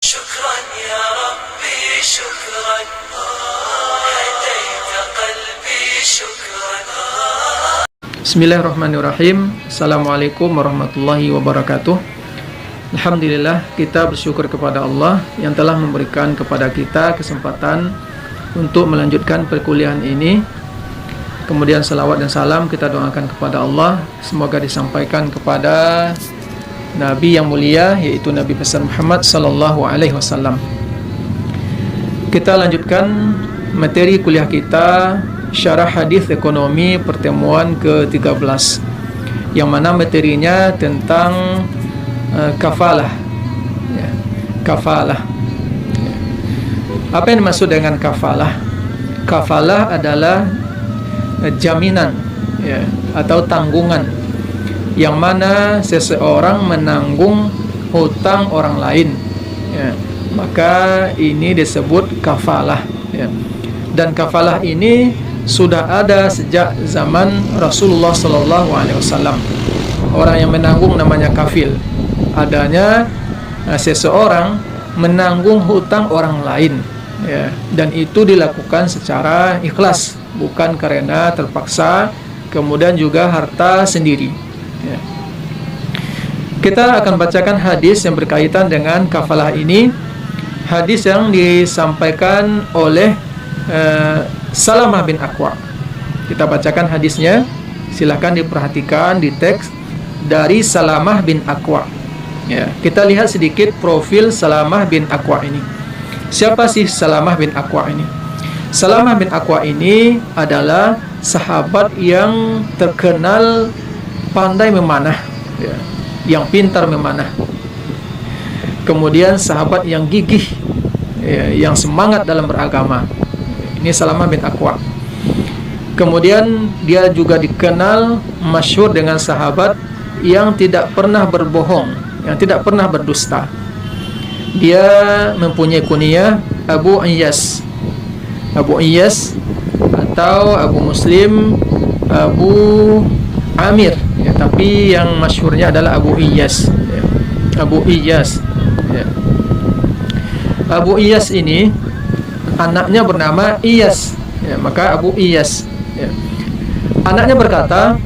شكرا يا ربي شكرا هديت قلبي شكرا. Bismillahirrahmanirrahim. Assalamualaikum warahmatullahi wabarakatuh. Alhamdulillah, kita bersyukur kepada Allah yang telah memberikan kepada kita kesempatan untuk melanjutkan perkuliahan ini. Kemudian salawat dan salam kita doakan kepada Allah, semoga disampaikan kepada Nabi yang mulia, yaitu Nabi besar Muhammad sallallahu alaihi wasallam. Kita lanjutkan materi kuliah kita, Syarah Hadis Ekonomi pertemuan ke-13, yang mana materinya tentang kafalah. Kafalah. Apa yang dimaksud dengan kafalah? Kafalah adalah jaminan, atau tanggungan, yang mana seseorang menanggung hutang orang lain, maka ini disebut kafalah, Dan kafalah ini sudah ada sejak zaman Rasulullah Sallallahu Alaihi Wasallam. Orang yang menanggung namanya kafil. Adanya seseorang menanggung hutang orang lain, dan itu dilakukan secara ikhlas, bukan karena terpaksa, kemudian juga harta sendiri. Kita akan bacakan hadis yang berkaitan dengan kafalah ini. Hadis yang disampaikan oleh Salamah bin Aqwa. Kita bacakan hadisnya. Silahkan diperhatikan di teks dari Salamah bin Aqwa. Kita lihat sedikit profil Salamah bin Aqwa ini. Siapa sih Salamah bin Aqwa ini? Salamah bin Aqwa ini adalah sahabat yang terkenal pandai memanah, yang pintar memanah. Kemudian sahabat yang gigih, yang semangat dalam beragama. Ini Salamah bin Aqwa. Kemudian dia juga dikenal masyhur dengan sahabat yang tidak pernah berbohong, yang tidak pernah berdusta. Dia mempunyai kunyah Abu Iyas. Abu Iyas atau Abu Muslim, Abu Amir, tapi yang masyhurnya adalah Abu Iyas. Abu Iyas. Abu Iyas ini anaknya bernama Iyas, maka Abu Iyas. Anaknya berkata,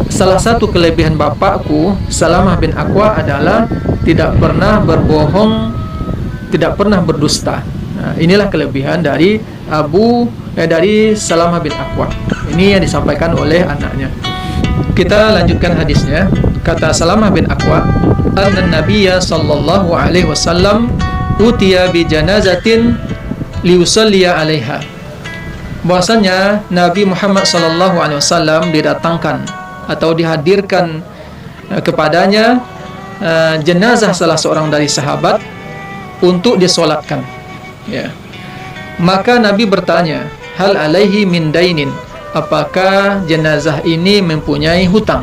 salah satu kelebihan bapakku Salamah bin Aqwa adalah tidak pernah berbohong, tidak pernah berdusta. Inilah kelebihan dari dari Salamah bin Aqwa. Ini yang disampaikan oleh anaknya. Kita lanjutkan hadisnya. Kata Salamah bin Aqwa, anna nabiyya sallallahu alaihi wasallam utiya bi janazatin liusalliya 'alaiha. Bahwasanya Nabi Muhammad sallallahu alaihi wasallam didatangkan atau dihadirkan kepadanya jenazah salah seorang dari sahabat untuk disolatkan. Maka Nabi bertanya, hal alaihi min dainin, apakah jenazah ini mempunyai hutang?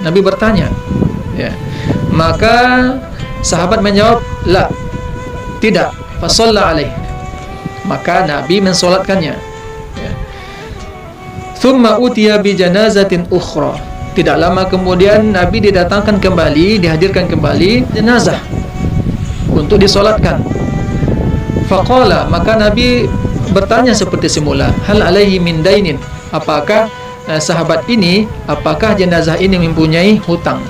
Nabi bertanya. Maka sahabat menjawab, la, tidak. Fasalla alaih, maka Nabi mensolatkannya. Thumma utiya bi janazatin ukhra. Tidak lama kemudian Nabi didatangkan kembali, dihadirkan kembali jenazah untuk disolatkan. Faqala, maka Nabi bertanya seperti semula, hal alaihi min dainin, apakah sahabat ini, apakah jenazah ini mempunyai hutang?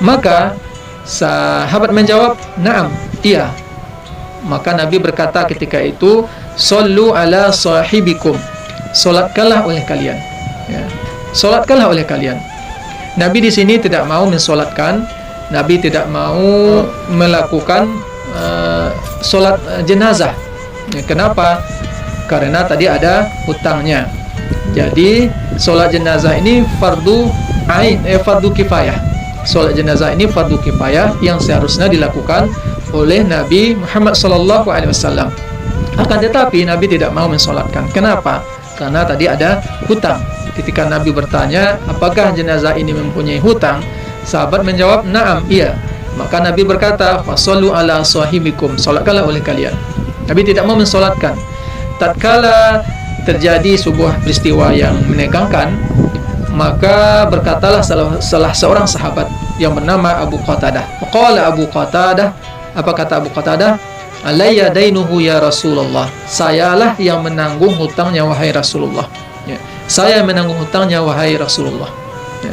Maka sahabat menjawab, na'am, iya. Maka Nabi berkata ketika itu, sallu ala sahibikum, solatkanlah oleh kalian. Solatkanlah oleh kalian. Nabi di sini tidak mau mensolatkan, Nabi tidak mau melakukan solat jenazah. Kenapa? Karena tadi ada hutangnya. Jadi solat jenazah ini fardu ain, fardu kifayah. Solat jenazah ini fardu kifayah yang seharusnya dilakukan oleh Nabi Muhammad sallallahu alaihi wasallam. Akan tetapi Nabi tidak mau mensolatkan. Kenapa? Karena tadi ada hutang. Ketika Nabi bertanya, apakah jenazah ini mempunyai hutang? Sahabat menjawab, na'am, iya. Maka Nabi berkata, fasallu ala sahibikum, solatkanlah oleh kalian. Nabi tidak mau mensolatkan. Tatkala terjadi sebuah peristiwa yang menegangkan, maka berkatalah salah seorang sahabat yang bernama Abu Qatadah. Qala Abu Qatadah, Apa kata Abu Qatadah? Alayya dainuhu ya Rasulullah. Sayalah yang menanggung hutangnya wahai Rasulullah. Ya. Saya menanggung hutangnya wahai Rasulullah. Ya.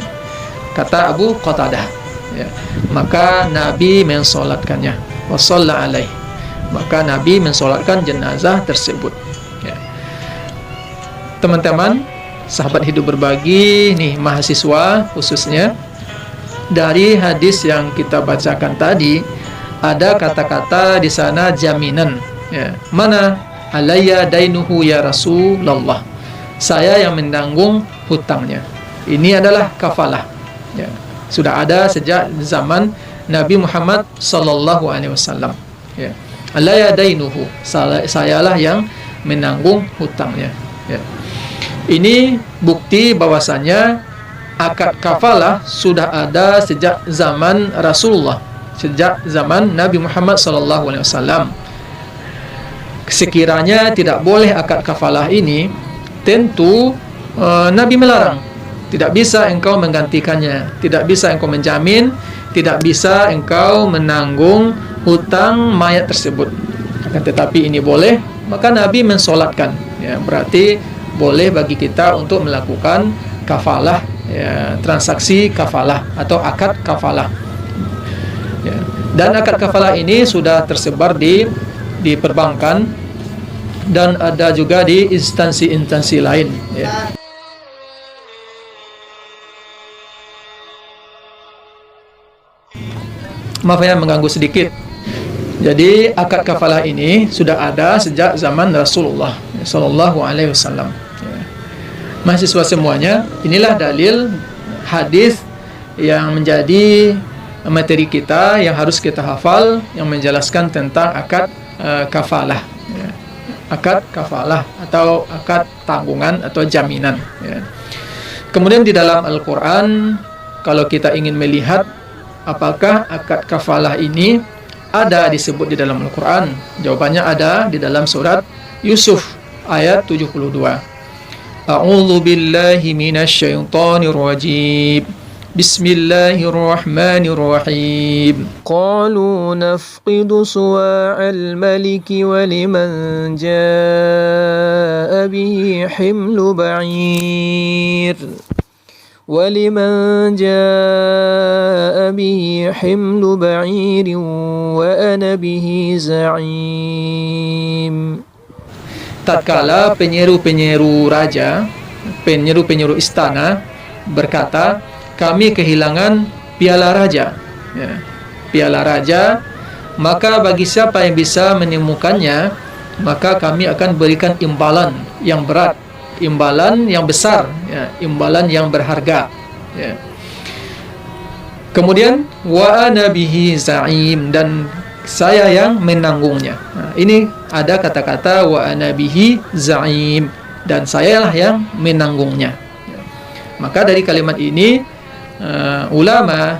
Kata Abu Qatadah. Ya. Maka Nabi mensolatkannya. Wa shalla alaih. Maka Nabi mensolatkan jenazah tersebut. Ya. Teman-teman, sahabat hidup berbagi, nih mahasiswa khususnya, dari hadis yang kita bacakan tadi ada kata-kata di sana jaminan. Ya. Mana? Alayya dainuhu ya Rasulullah. Saya yang menanggung hutangnya. Ini adalah kafalah. Ya. Sudah ada sejak zaman Nabi Muhammad sallallahu alaihi wasallam. Ya. Alayya dainuhu. Sayalah yang menanggung hutangnya. Ya. Ini bukti bahwasanya akad kafalah sudah ada sejak zaman Rasulullah, sejak zaman Nabi Muhammad SAW. Sekiranya tidak boleh akad kafalah ini, tentu Nabi melarang. Tidak bisa engkau menggantikannya, tidak bisa engkau menjamin, tidak bisa engkau menanggung hutang mayat tersebut. Akan tetapi ini boleh, maka Nabi mensolatkan. Ya, berarti boleh bagi kita untuk melakukan kafalah, ya, transaksi kafalah atau akad kafalah. Ya. Dan akad kafalah ini sudah tersebar di perbankan dan ada juga di instansi-instansi lain. Ya. Maaf ya mengganggu sedikit. Jadi akad kafalah ini sudah ada sejak zaman Rasulullah Sallallahu Alaihi Wasallam. Mahasiswa semuanya, inilah dalil hadis yang menjadi materi kita yang harus kita hafal, yang menjelaskan tentang akad kafalah. Ya. Akad kafalah atau akad tanggungan atau jaminan. Ya. Kemudian di dalam Al-Quran, kalau kita ingin melihat apakah akad kafalah ini ada disebut di dalam Al-Quran, jawabannya ada di dalam surat Yusuf ayat 72. A'udzu billahi minasy syaithanir rajim. Bismillahirrahmanirrahim. Qalu nafqidu suwa'al maliki wa liman jaa'a bihi himlu ba'ir. وَلِمَنْ جَاءَ بِهِ حِمْلُ بَعِيرٍ وَأَنَا بِهِ زَعِيمٌ. Tatkala penyeru-penyeru raja, penyeru-penyeru istana berkata, kami kehilangan piala raja. Ya, piala raja, maka bagi siapa yang bisa menemukannya, maka kami akan berikan imbalan yang berat, imbalan yang besar, ya, imbalan yang berharga. Ya. Kemudian wa ana bihi za'im, dan saya yang menanggungnya. Nah, ini ada kata-kata wa ana bihi za'im, dan sayalah yang menanggungnya. Ya. Maka dari kalimat ini ulama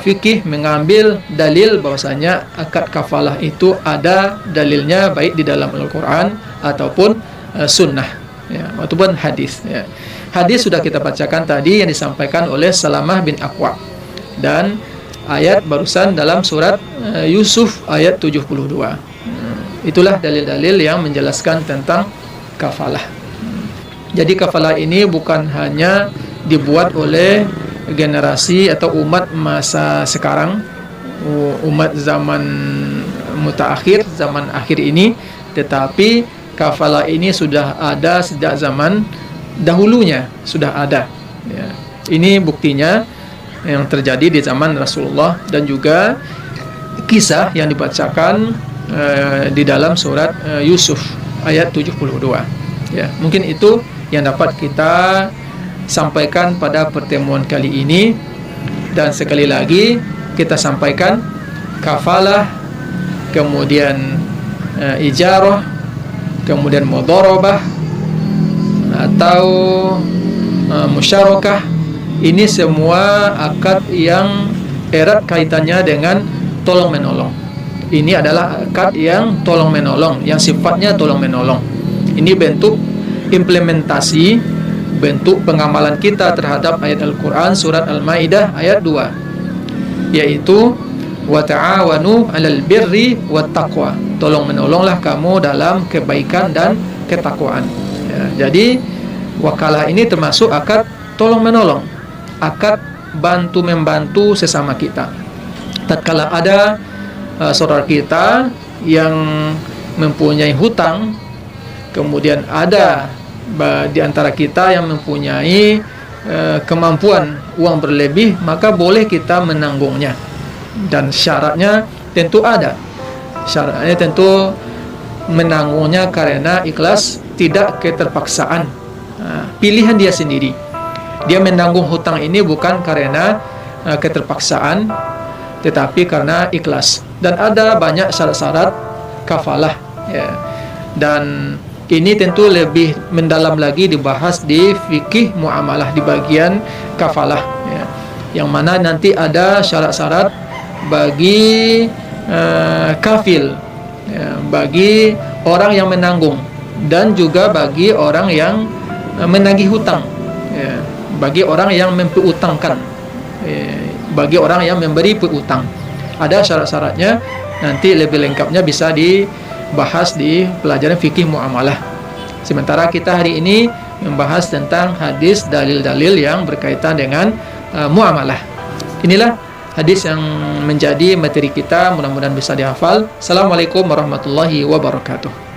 fikih mengambil dalil bahwasanya akad kafalah itu ada dalilnya baik di dalam Al-Quran ataupun sunnah. Ya, ataupun hadis. Ya. Hadis sudah kita bacakan tadi yang disampaikan oleh Salamah bin Aqwa, dan ayat barusan dalam surat Yusuf ayat 72. Itulah dalil-dalil yang menjelaskan tentang kafalah. Jadi kafalah ini bukan hanya dibuat oleh generasi atau umat masa sekarang, umat zaman mutaakhir, zaman akhir ini, tetapi kafalah ini sudah ada sejak zaman dahulunya, sudah ada. Ya. Ini buktinya yang terjadi di zaman Rasulullah, dan juga kisah yang dibacakan di dalam surat Yusuf ayat 72. Ya, mungkin itu yang dapat kita sampaikan pada pertemuan kali ini. Dan sekali lagi kita sampaikan, kafalah, kemudian ijarah, kemudian mudharabah atau musyarakah, ini semua akad yang erat kaitannya dengan tolong menolong. Ini adalah akad yang tolong menolong, yang sifatnya tolong menolong. Ini bentuk implementasi, bentuk pengamalan kita terhadap ayat Al-Quran surat Al-Maidah ayat 2, yaitu wa ta'awanu 'alal birri wat taqwa. Tolong-menolonglah kamu dalam kebaikan dan ketakwaan. Ya, jadi wakalah ini termasuk akad tolong-menolong, akad bantu-membantu sesama kita. Tatkala ada saudara kita yang mempunyai hutang, kemudian ada di antara kita yang mempunyai kemampuan uang berlebih, maka boleh kita menanggungnya. Dan syaratnya tentu ada. Syaratnya tentu menanggungnya karena ikhlas, tidak keterpaksaan. Pilihan dia sendiri. Dia menanggung hutang ini bukan karena keterpaksaan, tetapi karena ikhlas. Dan ada banyak syarat-syarat kafalah, ya. Dan ini tentu lebih mendalam lagi dibahas di fikih muamalah di bagian kafalah, ya. Yang mana nanti ada syarat-syarat bagi kafil, ya, bagi orang yang menanggung, dan juga bagi orang yang menagih hutang, ya, bagi orang yang mempiutangkan, bagi orang yang memberi piutang. Ada syarat-syaratnya, nanti lebih lengkapnya bisa dibahas di pelajaran fikih muamalah. Sementara kita hari ini membahas tentang hadis dalil-dalil yang berkaitan dengan muamalah. Inilah hadis yang menjadi materi kita, mudah-mudahan bisa dihafal. Assalamualaikum warahmatullahi wabarakatuh.